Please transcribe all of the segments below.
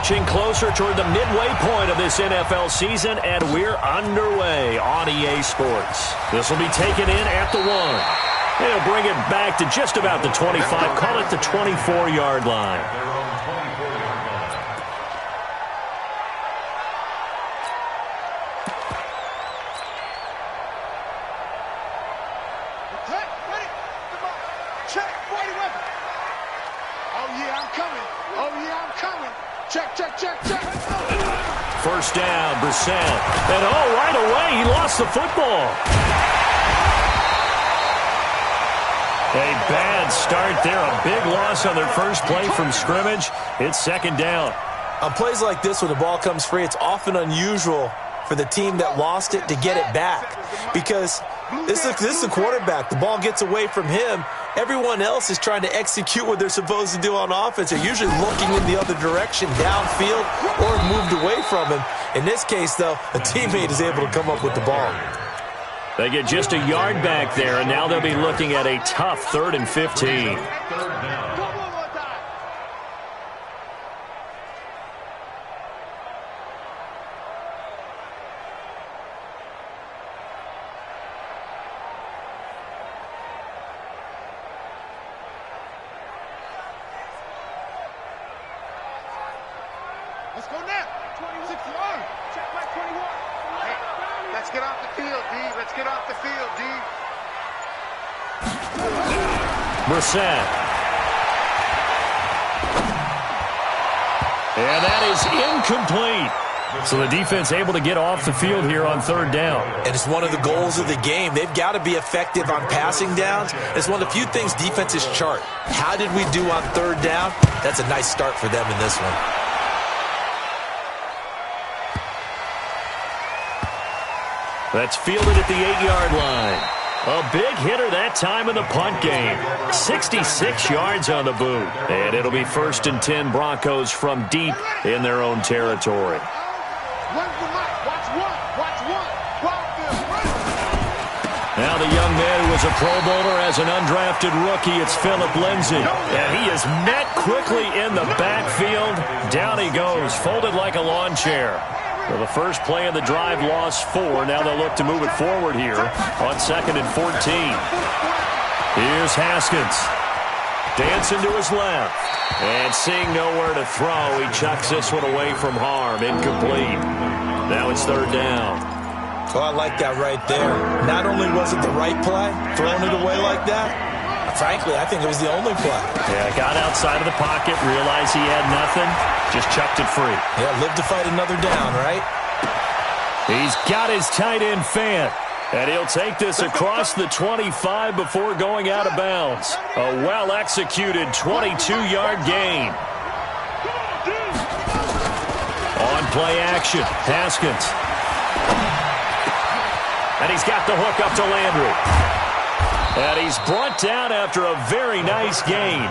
inching closer toward the midway point of this NFL season, and we're underway on EA Sports. This will be taken in at the 1. They'll bring it back to just about the 25, call it the 24-yard line. First down, Brissett. And right away, he lost the football. A bad start there. A big loss on their first play from scrimmage. It's second down. On plays like this, when the ball comes free, it's often unusual for the team that lost it to get it back. Because this is the quarterback. The ball gets away from him. Everyone else is trying to execute what they're supposed to do on offense. They're usually looking in the other direction, downfield, or moved away from him. In this case, though, a teammate is able to come up with the ball. They get just a yard back there, and now they'll be looking at a tough 3rd and 15. Let's go now. 26 yards. Check back 21. Hey, let's get off the field, D. Let's get off the field, D. Brissett. And that is incomplete. So the defense able to get off the field here on 3rd down. And it's one of the goals of the game. They've got to be effective on passing downs. It's one of the few things defenses chart. How did we do on 3rd down? That's a nice start for them in this one. That's fielded at the 8-yard line. A big hitter that time in the punt game. 66 yards on the boot. And it'll be 1st and 10 Broncos from deep in their own territory. Now the young man who was a Pro Bowler as an undrafted rookie, it's Phillip Lindsay. And he is met quickly in the backfield. Down he goes, folded like a lawn chair. Well, the first play of the drive lost 4. Now they'll look to move it forward here on 2nd and 14. Here's Haskins. Dancing to his left. And seeing nowhere to throw, he chucks this one away from harm. Incomplete. Now it's 3rd down. Oh, I like that right there. Not only was it the right play, throwing it away like that, frankly, I think it was the only play. Yeah, got outside of the pocket, realized he had nothing, just chucked it free. Yeah, live to fight another down, right? He's got his tight end Fant, and he'll take this across the 25 before going out of bounds. A well-executed 22-yard gain. On play action, Haskins. And he's got the hook up to Landry. And he's brought down after a very nice gain.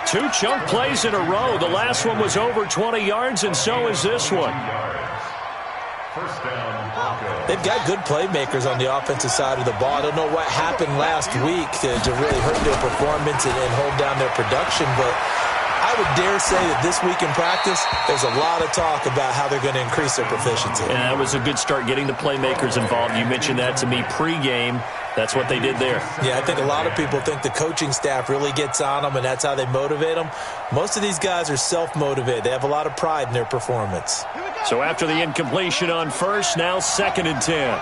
2 chunk plays in a row. The last one was over 20 yards, and so is this one. They've got good playmakers on the offensive side of the ball. I don't know what happened last week to really hurt their performance and hold down their production, but I would dare say that this week in practice, there's a lot of talk about how they're going to increase their proficiency. And that was a good start, getting the playmakers involved. You mentioned that to me pregame. That's what they did there. Yeah, I think a lot of people think the coaching staff really gets on them, and that's how they motivate them. Most of these guys are self-motivated. They have a lot of pride in their performance. So after the incompletion on first, now 2nd and 10.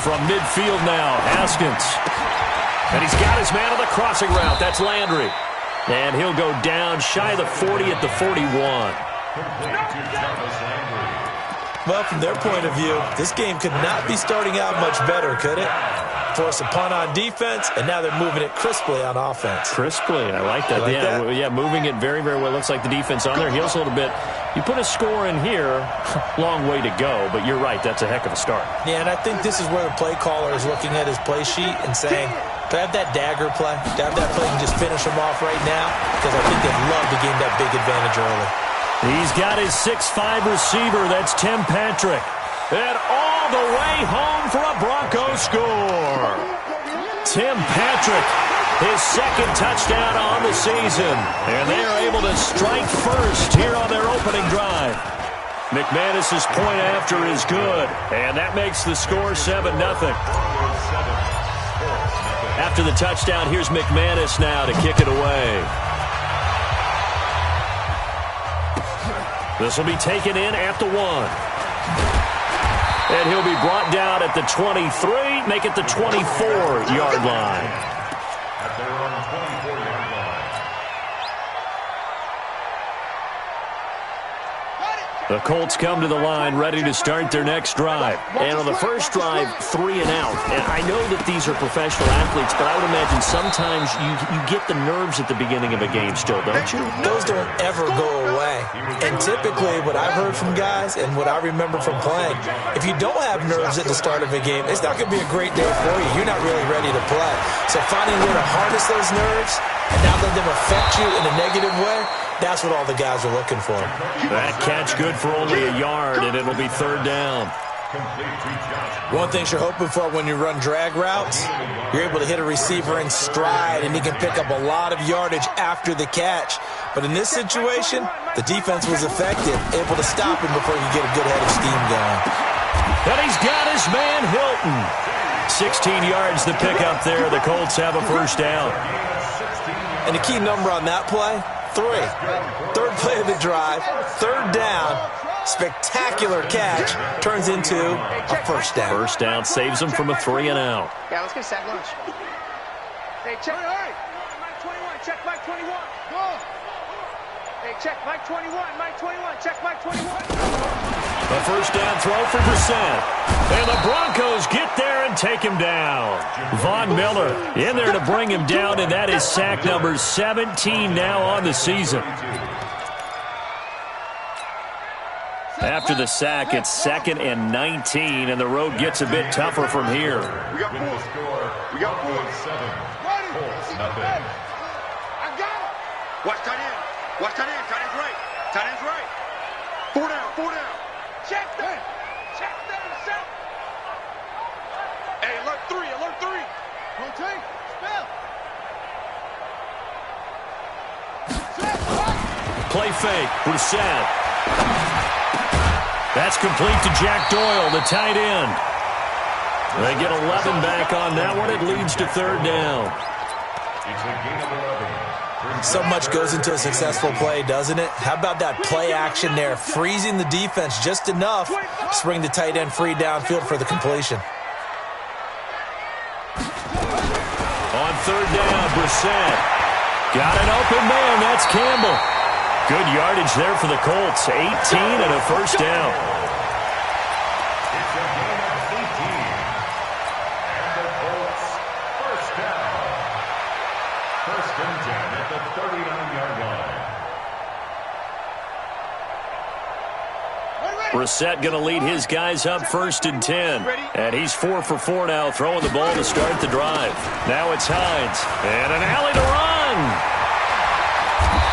From midfield now, Haskins. And he's got his man on the crossing route. That's Landry. And he'll go down shy of the 40 at the 41. Well, from their point of view, this game could not be starting out much better, could it? Force a punt on defense, and now they're moving it crisply on offense. Crisply, I like that. Yeah, moving it very, very well. Looks like the defense on their heels a little bit. You put a score in here, long way to go, but you're right, that's a heck of a start. Yeah, and I think this is where the play caller is looking at his play sheet and saying, do I have that dagger play? Do I have that play and just finish them off right now? Because I think they'd love to gain that big advantage early. He's got his 6'5 receiver. That's Tim Patrick. And all the way home for a Broncos score. Tim Patrick his second touchdown on the season. And they are able to strike first here on their opening drive. McManus's point after is good, and that makes the score 7-0. After the touchdown, here's McManus now to kick it away. This will be taken in at the 1. And he'll be brought down at the 23, make it the 24-yard line. At their own 24-yard line. The Colts come to the line ready to start their next drive. And on the first drive, 3 and out. And I know that these are professional athletes, but I would imagine sometimes you get the nerves at the beginning of a game still, don't you? Those don't ever go away. And typically what I've heard from guys and what I remember from playing, if you don't have nerves at the start of a game, it's not going to be a great day for you. You're not really ready to play. So finding a way to harness those nerves and not let them affect you in a negative way, that's what all the guys are looking for. That catch good for only a yard, and it'll be 3rd down. One thing you're hoping for when you run drag routes, you're able to hit a receiver in stride, and he can pick up a lot of yardage after the catch. But in this situation, the defense was effective, able to stop him before he could get a good head of steam going. And he's got his man, Hilton. 16 yards to pick up there. The Colts have a 1st down. And the key number on that play, 3. 3rd play of the drive, 3rd down, spectacular catch, turns into a 1st down. 1st down saves him from a 3 and out. Yeah, let's get sack lunch. Hey, check. Mike 21, check Mike 21. Go. Hey, check Mike 21, Mike 21, check Mike 21. A 1st down throw for Brissett. And the Broncos get there and take him down. Von Miller in there to bring him down, and that is sack number 17 now on the season. After the sack, it's 2nd and 19, and the road gets a bit tougher from here. We got 4. We got 4. 7. Colts, nothing. I got it. Watch tight end. Watch tight end. Tight end's right. Tight end's right. 4 down. 4 down. Check them. Check them. Set. Hey, alert 3. Alert 3. Rotate. Spell. Play fake. Brissett. That's complete to Jack Doyle, the tight end. They get 11 back on that one. It leads to 3rd down. It's a gain of 11. So much goes into a successful play, doesn't it? How about that play action there, freezing the defense just enough to bring the tight end free downfield for the completion. On 3rd down, Brissett. Got an open man. That's Campbell. Good yardage there for the Colts. 18 and a 1st down. It's a gain of 18. And the Colts, 1st down. 1st and 10 at the 39-yard line. Brissett going to lead his guys up 1st and 10. And he's 4 for 4 now, throwing the ball to start the drive. Now it's Hines. And an alley to run.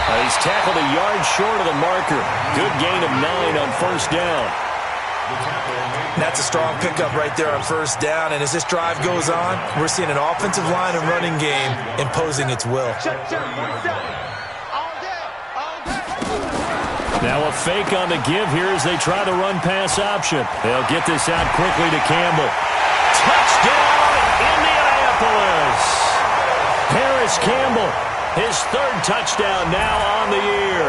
He's tackled a yard short of the marker. Good gain of 9 on 1st down. That's a strong pickup right there on 1st down. And as this drive goes on, we're seeing an offensive line and running game imposing its will. Now a fake on the give here as they try the run-pass option. They'll get this out quickly to Campbell. Touchdown, Indianapolis! Paris Campbell, his 3rd touchdown now on the year,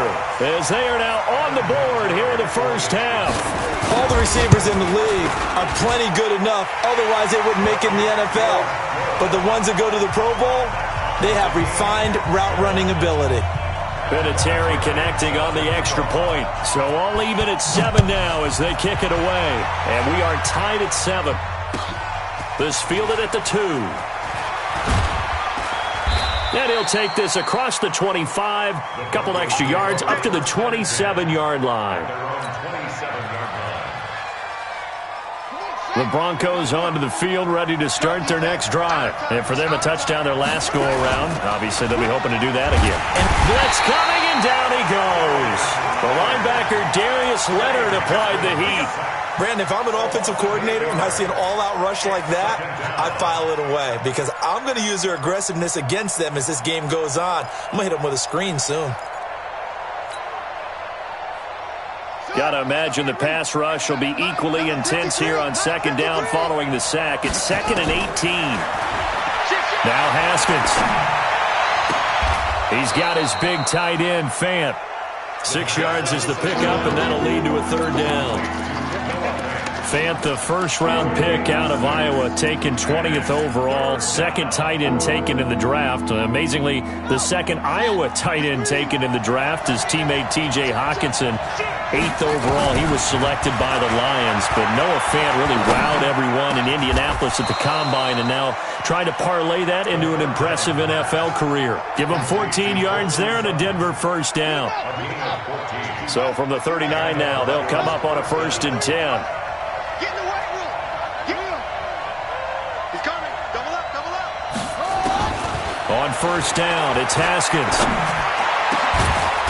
as they are now on the board here in the 1st half. All the receivers in the league are plenty good enough, otherwise they wouldn't make it in the NFL. But the ones that go to the Pro Bowl, they have refined route-running ability. Vinatieri connecting on the extra point. So all even at 7 now as they kick it away. And we are tied at 7. This fielded at the 2. And he'll take this across the 25. A couple extra yards up to the 27-yard line. The Broncos onto the field ready to start their next drive. And for them, a touchdown their last go-around. Obviously, they'll be hoping to do that again. And blitz coming, and down he goes. The linebacker, Darius Leonard, applied the heat. Brandon, if I'm an offensive coordinator and I see an all-out rush like that, I file it away because I'm going to use their aggressiveness against them as this game goes on. I'm going to hit them with a screen soon. Got to imagine the pass rush will be equally intense here on second down following the sack. It's 2nd and 18. Now Haskins. He's got his big tight end, Fant. 6 yards is the pickup, and that'll lead to a 3rd down. Fant, the first-round pick out of Iowa, taken 20th overall, second tight end taken in the draft. Amazingly, the second Iowa tight end taken in the draft is teammate T.J. Hawkinson, 8th overall. He was selected by the Lions, but Noah Fant really wowed everyone in Indianapolis at the Combine and now trying to parlay that into an impressive NFL career. Give him 14 yards there and a Denver first down. So from the 39 now, they'll come up on a 1st and 10. Get in the weight room. Get him. He's coming. Double up, double up. On 1st down, it's Haskins.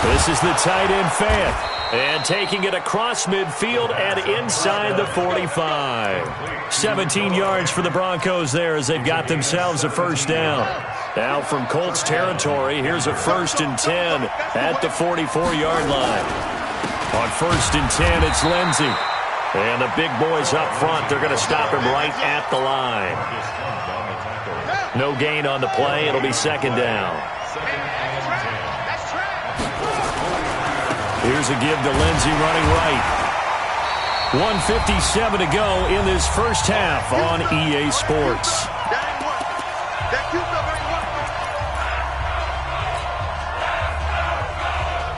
This is the tight end, Fant. And taking it across midfield and inside the 45. 17 yards for the Broncos there as they've got themselves a 1st down. Now from Colts territory, here's a 1st and 10 at the 44-yard line. On 1st and 10, it's Lindsey. And the big boys up front, they're going to stop him right at the line. No gain on the play. It'll be 2nd down. Here's a give to Lindsey running right. 1:57 to go in this first half on EA Sports.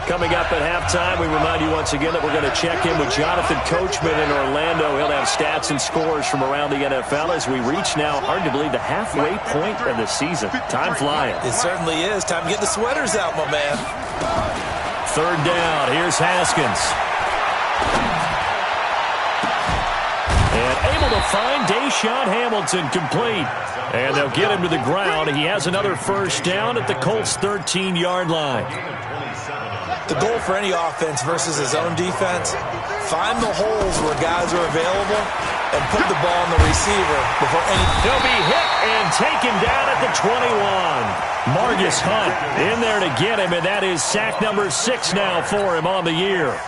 Coming up at halftime, we remind you once again that we're going to check in with Jonathan Coachman in Orlando. He'll have stats and scores from around the NFL as we reach now, hard to believe, the halfway point of the season. Time flying. It certainly is. Time to get the sweaters out, my man. 3rd down. Here's Haskins. And able to find Deshaun Hamilton complete. And they'll get him to the ground. He has another 1st down at the Colts' 13-yard line. The goal for any offense versus his own defense, find the holes where guys are available and put the ball on the receiver before any... He'll be hit and taken down at the 21. Margus Hunt in there to get him, and that is sack number 6 now for him on the year.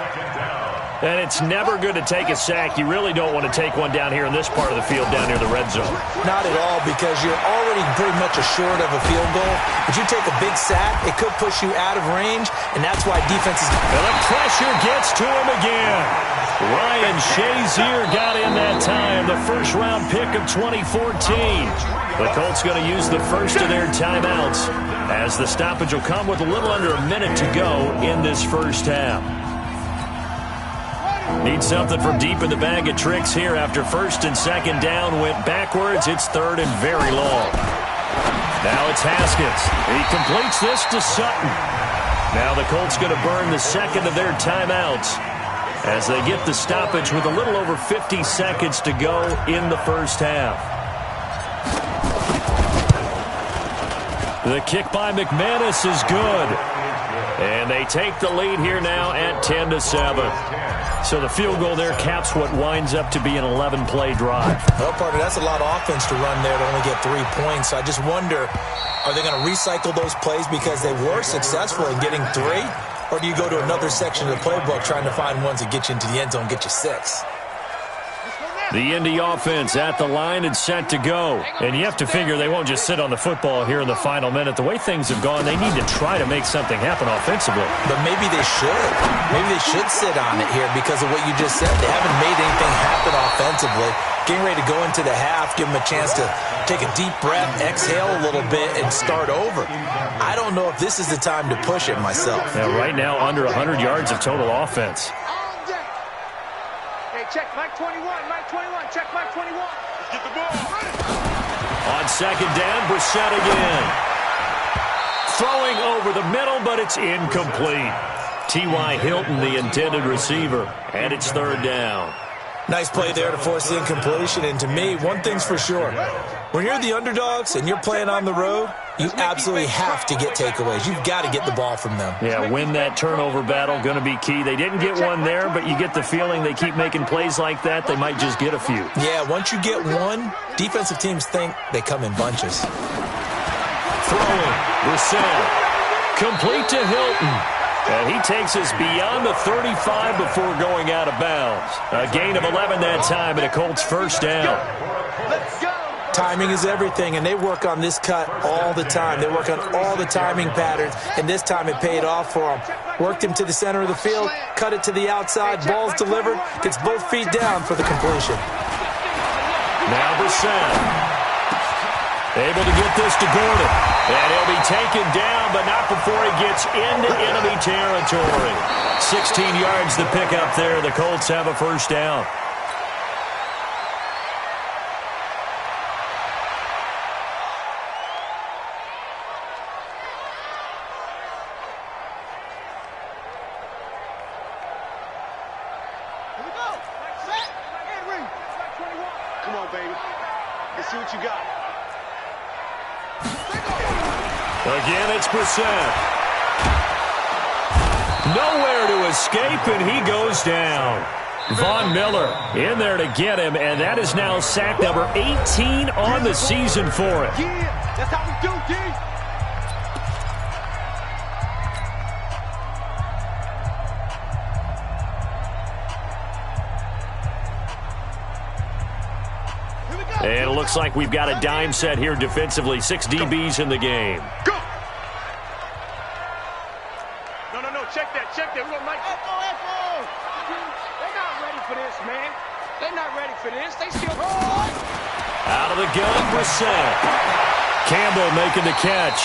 And it's never good to take a sack. You really don't want to take one down here in this part of the field, down near the red zone. Not at all, because you're already pretty much assured of a field goal. But you take a big sack, it could push you out of range, and that's why defenses... And the pressure gets to him again. Ryan Shazier got in that time, the first-round pick of 2014. The Colts going to use the first of their timeouts as the stoppage will come with a little under a minute to go in this first half. Need something from deep in the bag of tricks here after 1st and 2nd down went backwards. It's 3rd and very long. Now it's Haskins. He completes this to Sutton. Now the Colts going to burn the 2nd of their timeouts as they get the stoppage with a little over 50 seconds to go in the first half. The kick by McManus is good. And they take the lead here now at 10-7. So the field goal there caps what winds up to be an 11-play drive. Well, partner, that's a lot of offense to run there to only get 3 points. So I just wonder, are they going to recycle those plays because they were successful in getting 3? Or do you go to another section of the playbook trying to find ones that get you into the end zone and get you 6? The Indy offense at the line and set to go. And you have to figure they won't just sit on the football here in the final minute. The way things have gone, they need to try to make something happen offensively. But maybe they should. Maybe they should sit on it here because of what you just said. They haven't made anything happen offensively. Getting ready to go into the half, give them a chance to take a deep breath, exhale a little bit, and start over. I don't know if this is the time to push it myself. Now, right now, under 100 yards of total offense. Check Mike 21, Mike 21, check Mike 21. Let's get the ball. On 2nd down, Brissett again. Throwing over the middle, but it's incomplete. T.Y. Hilton, the intended receiver, and it's 3rd down. Nice play there to force the incompletion, and to me, one thing's for sure. When you're the underdogs and you're playing on the road, You absolutely have to get takeaways. You've got to get the ball from them. Yeah, win that turnover battle, going to be key. They didn't get one there, but you get the feeling they keep making plays like that, they might just get a few. Yeah, once you get one, defensive teams think they come in bunches. Throwing, Brissett, complete to Hilton. And he takes us beyond the 35 before going out of bounds. A gain of 11 that time, and a Colts first down. Timing is everything, and they work on this cut all the time. They work on all the timing patterns, and this time it paid off for them. Worked him to the center of the field, cut it to the outside, ball's delivered, gets both feet down for the completion. Now Brissett, able to get this to Gordon. And he'll be taken down, but not before he gets into enemy territory. 16 yards to pick up there. The Colts have a first down. Come on, baby. Let's see what you got. Again, it's Brissett. Nowhere to escape, and he goes down. Von Miller in there to get him, and that is now sack number 18 on the season for him. Yeah, that's how we do, D. And it looks like we've got a dime set here defensively. 6 DBs in the game. Go! No, check that. We're going to make Echo. They're not ready for this, man. They're not ready for this. They still... Out of the gun, Brissett. Campbell making the catch.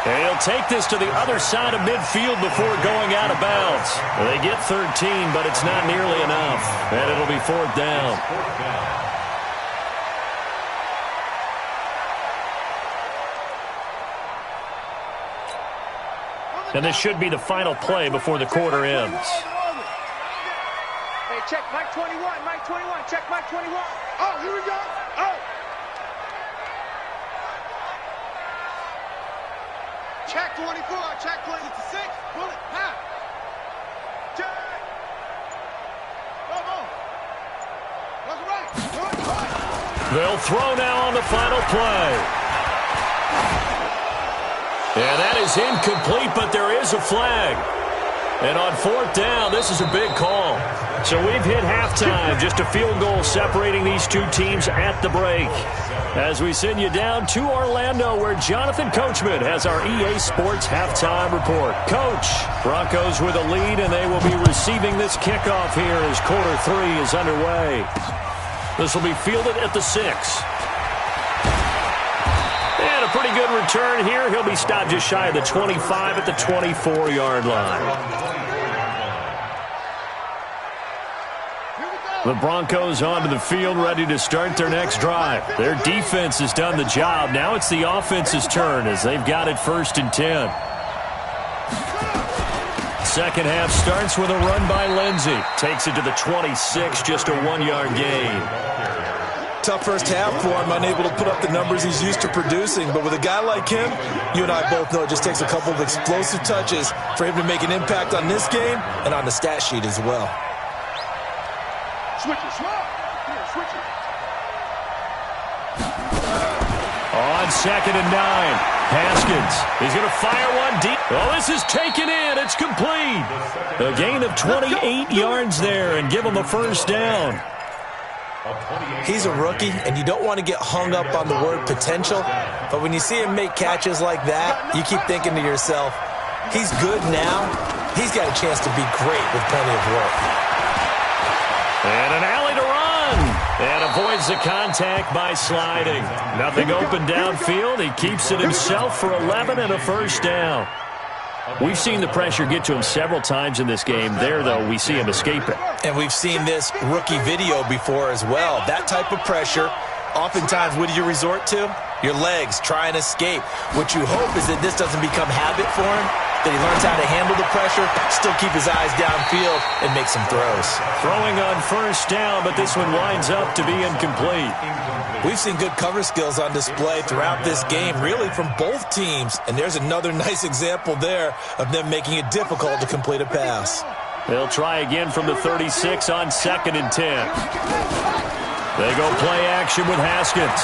And he'll take this to the other side of midfield before going out of bounds. They get 13, but it's not nearly enough. And it'll be fourth down. And this should be the final play before the quarter ends. Hey, check Mike 21, Mike 21, check Mike 21. Oh, here we go. Oh. Check 24, check 26. Bullet, half. Check. Come on. That's right. They'll throw now on the final play. And that is incomplete, but there is a flag. And on fourth down, this is a big call. So we've hit halftime, just a field goal separating these two teams at the break. As we send you down to Orlando, where Jonathan Coachman has our EA Sports halftime report. Coach, Broncos with a lead, and they will be receiving this kickoff here as quarter 3 is underway. This will be fielded at the 6. And a pretty good return here. He'll be stopped just shy of the 25 at the 24-yard line. The Broncos onto the field, ready to start their next drive. Their defense has done the job. Now it's the offense's turn as they've got it 1st and 10. Second half starts with a run by Lindsey. Takes it to the 26, just a 1-yard gain. Tough first half for him, unable to put up the numbers he's used to producing. But with a guy like him, you and I both know it just takes a couple of explosive touches for him to make an impact on this game and on the stat sheet as well. Switch it, switch it. On 2nd and 9, Haskins. He's going to fire one deep. Oh, this is taken in. It's complete. A gain of 28 yards there and give him a first down. He's a rookie, and you don't want to get hung up on the word potential. But when you see him make catches like that, you keep thinking to yourself, he's good now. He's got a chance to be great with plenty of work. And an alley to run. And avoids the contact by sliding. Nothing open downfield. He keeps it himself for 11 and a first down. We've seen the pressure get to him several times in this game. There, though, we see him escape it. And we've seen this rookie video before as well. That type of pressure, oftentimes, what do you resort to? Your legs, try and escape. What you hope is that this doesn't become habit for him, that he learns how to handle the pressure, still keep his eyes downfield, and make some throws. Throwing on first down, but this one winds up to be incomplete. We've seen good cover skills on display throughout this game, really from both teams. And there's another nice example there of them making it difficult to complete a pass. They'll try again from the 36 on 2nd and 10. They go play action with Haskins.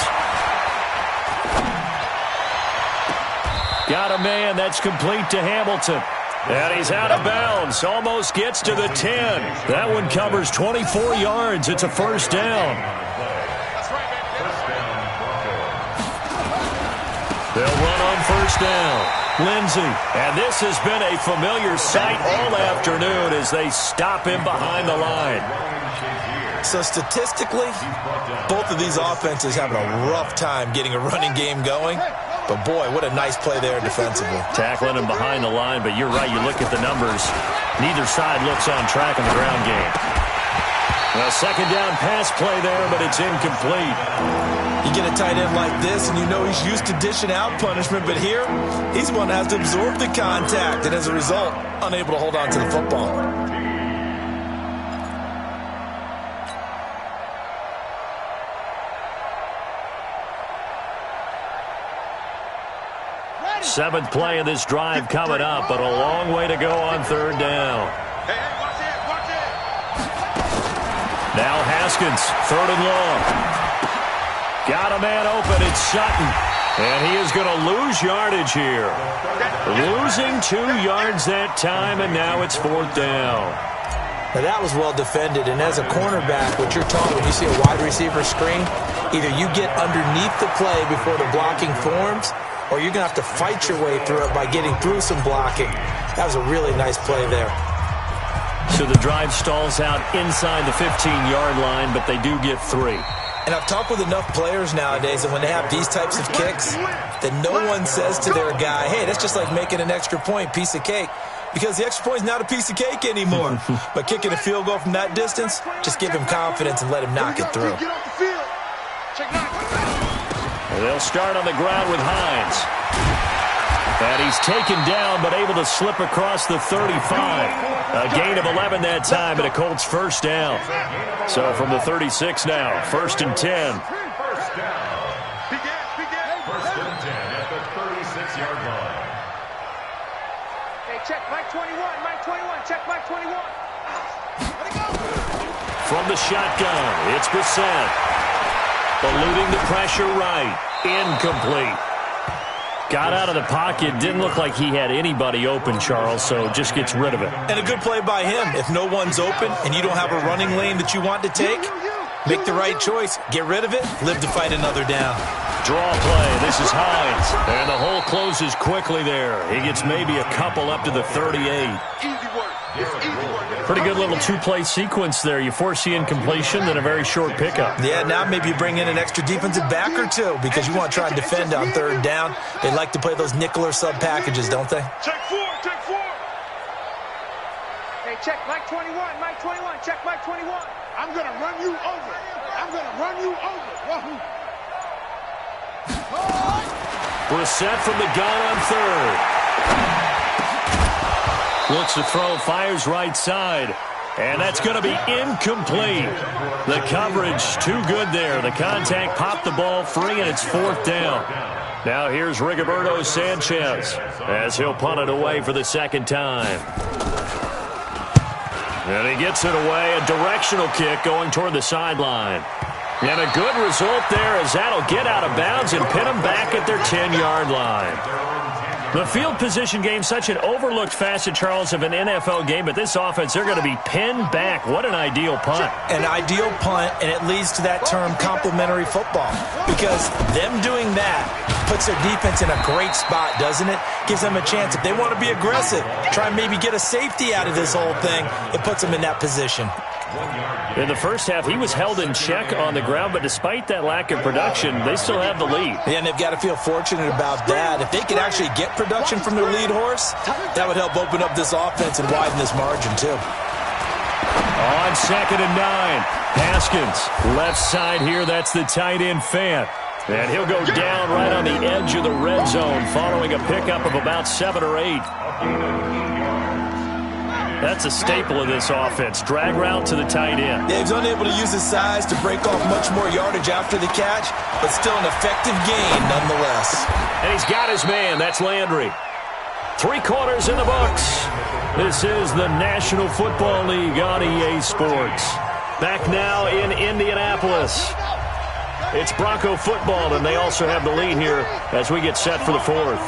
Got a man. That's complete to Hamilton. And he's out of bounds. Almost gets to the 10. That one covers 24 yards. It's a first down. They'll run on first down. Lindsey. And this has been a familiar sight all afternoon as they stop him behind the line. So statistically, both of these offenses having a rough time getting a running game going. But, boy, what a nice play there defensively. Tackling him behind the line, but you're right. You look at the numbers. Neither side looks on track in the ground game. A second down pass play there, but it's incomplete. You get a tight end like this, and you know he's used to dishing out punishment. But here, he's one that has to absorb the contact, and as a result, unable to hold on to the football. Seventh play of this drive coming up, but a long way to go on third down. Hey, watch it. Now Haskins, 3rd and long. Got a man open. It's Sutton. And he is going to lose yardage here. Losing 2 yards that time, and now it's 4th down. Now that was well defended, and as a cornerback, what you're taught when you see a wide receiver screen, either you get underneath the play before the blocking forms, or you're going to have to fight your way through it by getting through some blocking. That was a really nice play there. So the drive stalls out inside the 15-yard line, but they do get 3. And I've talked with enough players nowadays, and when they have these types of kicks, that no one says to their guy, hey, that's just like making an extra point, piece of cake. Because the extra point is not a piece of cake anymore. But kicking a field goal from that distance, just give him confidence and let him knock it through. Get off the field. Check 9. They'll start on the ground with Hines. And he's taken down, but able to slip across the 35. A gain of 11 that time, and a Colts first down. So from the 36 now, 1st and 10. First down. First and 10 at the 36-yard line. Hey, check Mike 21, Mike 21, check Mike 21. From the shotgun, it's Brissett. Eluding the pressure right. Incomplete. Got out of the pocket. Didn't look like he had anybody open, Charles, so just gets rid of it. And a good play by him. If no one's open and you don't have a running lane that you want to take, make the right choice. Get rid of it. Live to fight another down. Draw play. This is Hines. And the hole closes quickly there. He gets maybe a couple up to the 38. Easy work. It's easy work. Pretty good little 2-play sequence there. You force the incompletion, then a very short pickup. Yeah, now maybe you bring in an extra defensive back or two because you want to try and defend on third down. They like to play those nickel or sub packages, don't they? Check 4. Hey, check Mike 21, Mike 21, check Mike 21. I'm going to run you over. Brissett from the gun on 3rd. Looks to throw, fires right side. And that's going to be incomplete. The coverage too good there. The contact popped the ball free, and it's 4th down. Now here's Rigoberto Sanchez as he'll punt it away for the 2nd time. And he gets it away. A directional kick going toward the sideline. And a good result there as that'll get out of bounds and pin them back at their 10-yard line. The field position game, such an overlooked facet, Charles, of an NFL game, but this offense, they're going to be pinned back. What an ideal punt. An ideal punt, and it leads to that term complementary football, because them doing that puts their defense in a great spot, doesn't it? Gives them a chance. If they want to be aggressive, try and maybe get a safety out of this whole thing, it puts them in that position. In the first half, he was held in check on the ground, but despite that lack of production, they still have the lead. Yeah, and they've got to feel fortunate about that. If they could actually get production from their lead horse, that would help open up this offense and widen this margin, too. On 2nd and 9, Haskins, left side here, that's the tight end Fant. And he'll go down right on the edge of the red zone following a pickup of about 7 or 8. That's a staple of this offense. Drag route to the tight end. Yeah, he's unable to use his size to break off much more yardage after the catch, but still an effective gain nonetheless. And he's got his man. That's Landry. 3 quarters in the books. This is the National Football League on EA Sports. Back now in Indianapolis. It's Bronco football, and they also have the lead here as we get set for the 4th.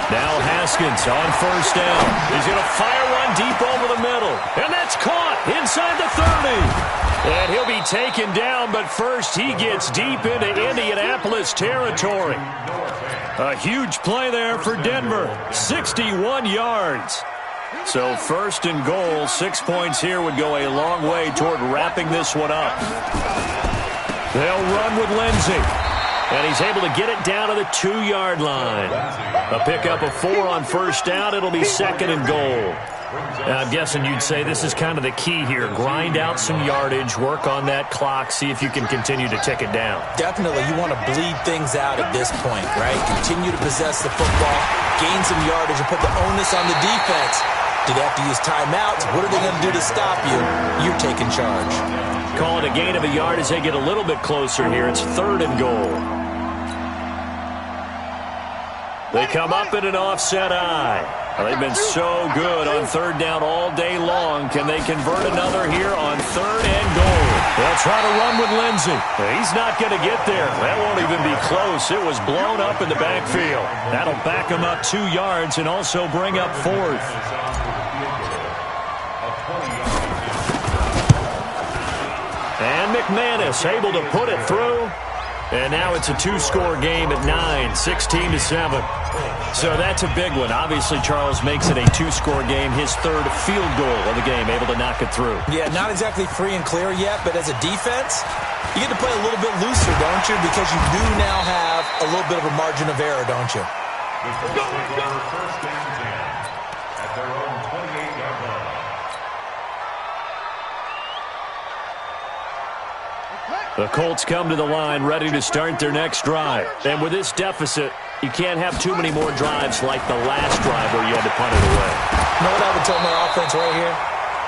Now Haskins on first down. He's going to fire one deep over the middle. And that's caught inside the 30. And he'll be taken down, but first he gets deep into Indianapolis territory. A huge play there for Denver. 61 yards. So first and goal, 6 points here would go a long way toward wrapping this one up. They'll run with Lindsey. And he's able to get it down to the 2-yard line. A pickup of 4 on first down. It'll be 2nd and goal. I'm guessing you'd say this is kind of the key here. Grind out some yardage, work on that clock, see if you can continue to tick it down. Definitely. You want to bleed things out at this point, right? Continue to possess the football, gain some yardage, and put the onus on the defense. Do they have to use timeouts? What are they going to do to stop you? You're taking charge. Call it a gain of a yard as they get a little bit closer here. It's 3rd and goal. They come up in an offset eye. They've been so good on 3rd down all day long. Can they convert another here on 3rd and goal? They'll try to run with Lindsey. He's not going to get there. That won't even be close. It was blown up in the backfield. That'll back him up 2 yards and also bring up 4th. And McManus able to put it through. And now it's a 2-score game at 9, 16-7. So that's a big one. Obviously, Charles makes it a 2-score game. His 3rd field goal of the game, able to knock it through. Yeah, not exactly free and clear yet, but as a defense, you get to play a little bit looser, don't you? Because you do now have a little bit of a margin of error, don't you? First down 10 at their own 28-yard line. The Colts come to the line ready to start their next drive. And with this deficit, you can't have too many more drives like the last drive where you had to punt it away. You know what I would tell my offense right here?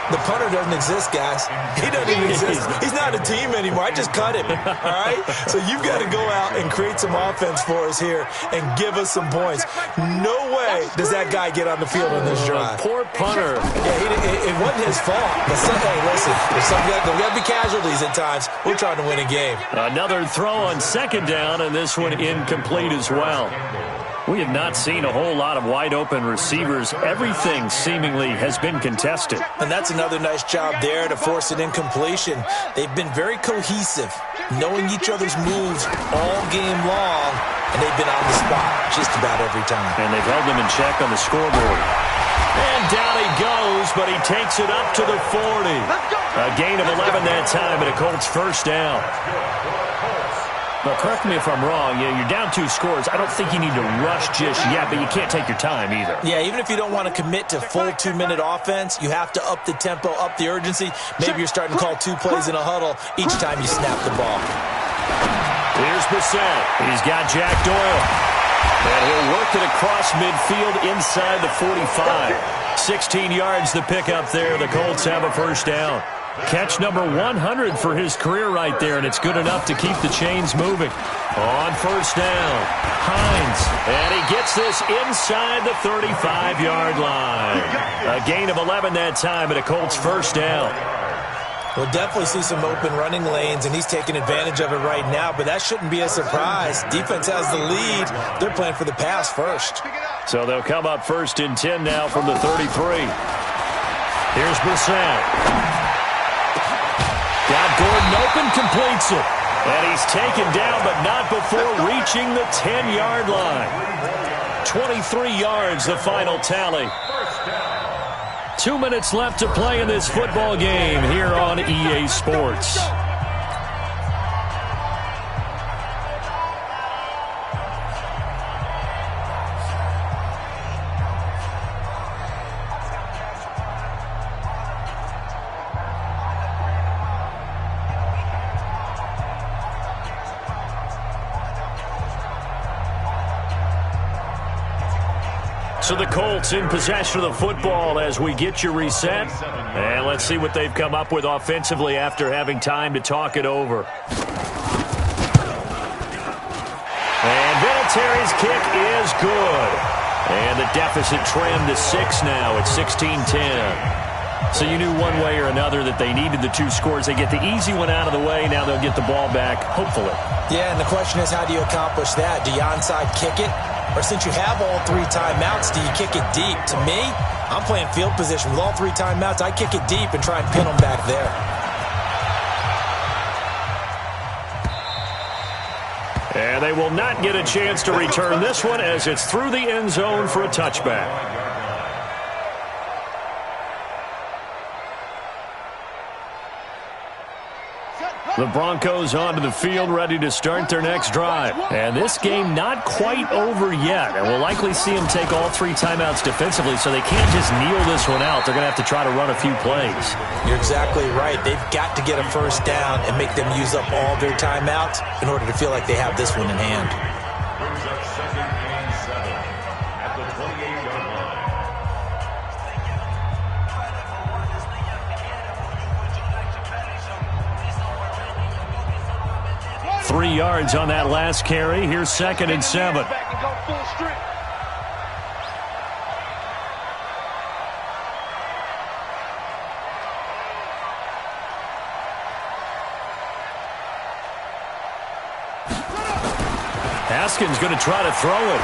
The punter doesn't exist, guys. He doesn't even exist. He's not a team anymore. I just cut him, all right? So you've got to go out and create some offense for us here and give us some points. No way does that guy get on the field on this drive. Poor punter. Yeah, it wasn't his fault. But hey, listen, we got to be casualties at times. We're trying to win a game. Another throw on 2nd down, and this one incomplete as well. We have not seen a whole lot of wide-open receivers. Everything seemingly has been contested. And that's another nice job there to force an incompletion. They've been very cohesive, knowing each other's moves all game long, and they've been on the spot just about every time. And they've held them in check on the scoreboard. And down he goes, but he takes it up to the 40. A gain of 11 that time, and a Colts first down. But correct me if I'm wrong, you're down 2 scores. I don't think you need to rush just yet, but you can't take your time either. Yeah, even if you don't want to commit to full 2-minute offense, you have to up the tempo, up the urgency. Maybe you're starting to call 2 plays in a huddle each time you snap the ball. Here's Brissett. He's got Jack Doyle. And he'll work it across midfield inside the 45. 16 yards to pick up there. The Colts have a first down. Catch number 100 for his career right there, and it's good enough to keep the chains moving. On first down, Hines, and he gets this inside the 35-yard line. A gain of 11 that time, and a Colts first down. We'll definitely see some open running lanes, and he's taking advantage of it right now, but that shouldn't be a surprise. Defense has the lead. They're playing for the pass first. So they'll come up 1st and 10 now from the 33. Here's Brissett. Got Gordon open, completes it. And he's taken down, but not before reaching the 10-yard line. 23 yards, the final tally. 2 minutes left to play in this football game here on EA Sports. So the Colts in possession of the football as we get you reset. And let's see what they've come up with offensively after having time to talk it over. And Vinatieri's kick is good. And the deficit trimmed to 6 now at 16-10. So you knew one way or another that they needed the 2 scores. They get the easy one out of the way. Now they'll get the ball back, hopefully. Yeah, and the question is, how do you accomplish that? Do you onside kick it? Or since you have all 3 timeouts, do you kick it deep? To me, I'm playing field position. With all 3 timeouts, I kick it deep and try and pin them back there. And they will not get a chance to return this one as it's through the end zone for a touchback. The Broncos onto the field, ready to start their next drive. And this game not quite over yet. And we'll likely see them take all 3 timeouts defensively, so they can't just kneel this one out. They're going to have to try to run a few plays. You're exactly right. They've got to get a first down and make them use up all their timeouts in order to feel like they have this one in hand. Brings up 2nd and 7 at the 28-yard line. 3 yards on that last carry. Here's 2nd and 7. Haskins going to try to throw it.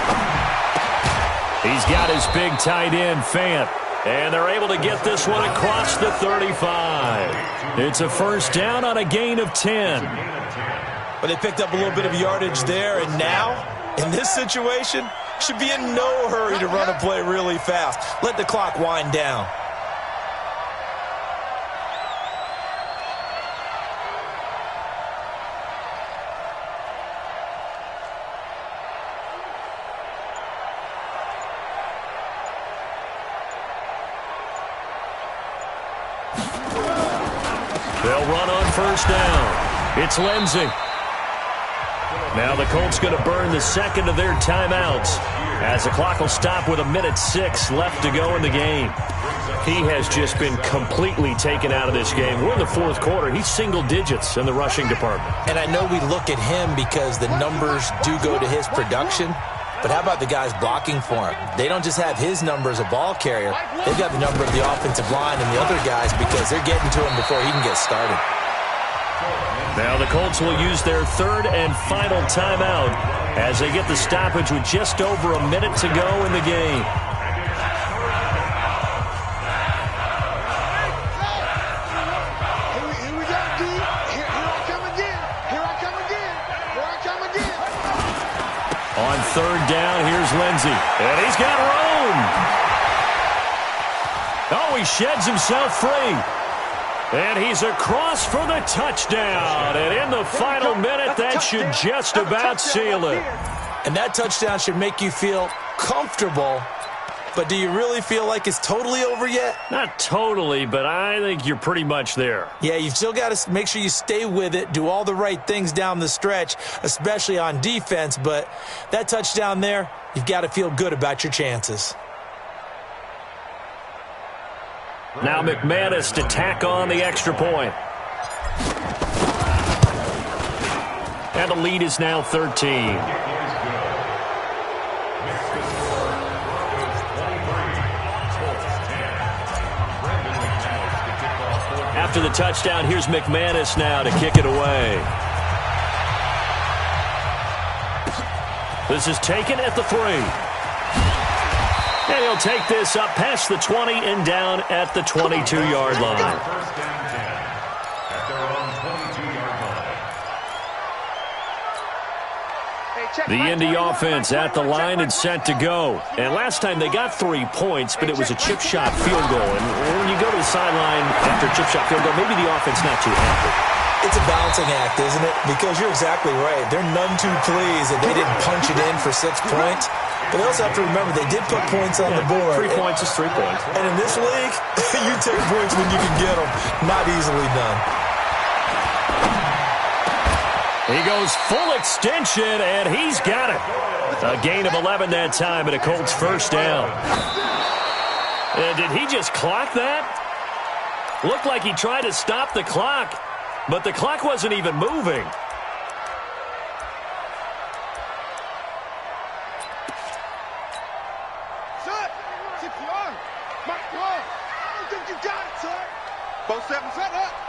He's got his big tight end, Fant. And they're able to get this one across the 35. It's a first down on a gain of 10. But they picked up a little bit of yardage there, and now, in this situation, should be in no hurry to run a play really fast. Let the clock wind down. They'll run on first down. It's Lindsey. Now the Colts going to burn the 2nd of their timeouts as the clock will stop with 1:06 left to go in the game. He has just been completely taken out of this game. We're in the 4th quarter. He's single digits in the rushing department. And I know we look at him because the numbers do go to his production. But how about the guys blocking for him? They don't just have his number as a ball carrier. They've got the number of the offensive line and the other guys because they're getting to him before he can get started. Now the Colts will use their 3rd and final timeout as they get the stoppage with just over a minute to go in the game. Here we go, D. Here I come again. Here I come again. Here I come again. On 3rd down, here's Lindsey. And he's got room. Oh, he sheds himself free. And he's across for the touchdown. And in the final minute, that should just about seal it. And that touchdown should make you feel comfortable. But do you really feel like it's totally over yet? Not totally, but I think you're pretty much there. Yeah, you've still got to make sure you stay with it, do all the right things down the stretch, especially on defense. But that touchdown there, you've got to feel good about your chances. Now McManus to tack on the extra point. And the lead is now 13. After the touchdown, here's McManus now to kick it away. This is taken at the 3. And he'll take this up past the 20 and down at the 22-yard line. First down 10 at their own 22-yard line. The Indy offense at the line and set to go. And last time they got 3 points, but it was a chip shot field goal. And when you go to the sideline after a chip shot field goal, maybe the offense not too happy. It's a balancing act, isn't it? Because you're exactly right. They're none too pleased that they didn't punch it in for 6 points. But they also have to remember they did put points on the board. 3 points is 3 points. And in this league, you take points when you can get them. Not easily done. He goes full extension, and he's got it. A gain of 11 that time, and a Colts first down. And did he just clock that? Looked like he tried to stop the clock, but the clock wasn't even moving. Son, CPR. Mike, go. I don't think you got it, son. 4-7, set up.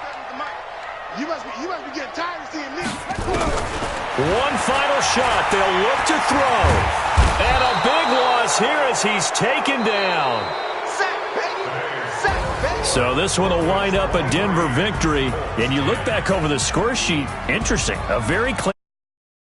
You must be getting tired of seeing me. One final shot. They'll look to throw. And a big loss here as he's taken down. Sack, baby. Sack, baby. So this one will wind up a Denver victory. And you look back over the score sheet, interesting. A very clean